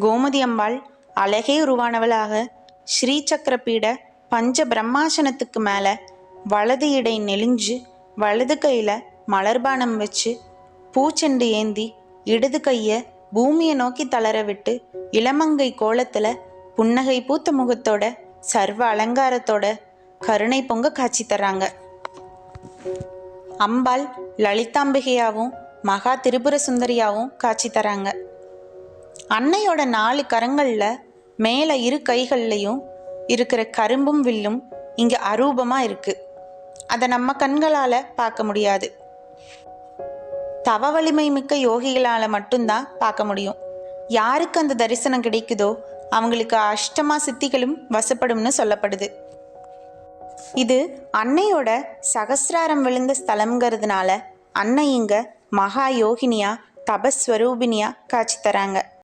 கோமதி அம்பாள் அழகே உருவானவளாக ஸ்ரீசக்கரபீட பஞ்ச பிரம்மாசனத்துக்கு மேலே வலது இடை நெளிஞ்சு வலது கையில் மலர்பானம் வச்சு பூச்செண்டு ஏந்தி இடது கையை பூமியை நோக்கி தளர விட்டு இளமங்கை கோலத்தில் புன்னகை பூத்த முகத்தோட சர்வ அலங்காரத்தோட கருணை பொங்க காட்சி தர்றாங்க. அம்பாள் லலிதாம்பிகையாவும் மகா திரிபுர சுந்தரியாவும் காட்சி தராங்க. அன்னையோட 4 கரங்களில் மேலே 2 கைகள்லையும் இருக்கிற கரும்பும் வில்லும் இங்கே அரூபமாக இருக்குது. அதை நம்ம கண்களால் பார்க்க முடியாது. தவ வலிமை மிக்க யோகிகளால் மட்டும்தான் பார்க்க முடியும். யாருக்கு அந்த தரிசனம் கிடைக்குதோ அவங்களுக்கு அஷ்டமா சித்திகளும் வசப்படும்னு சொல்லப்படுது. இது அன்னையோட சகசிராரம் விழுந்த ஸ்தலம்ங்கிறதுனால அன்னை இங்கே மகா யோகினியா தபஸ்வரூபினியா காட்சி தராங்க.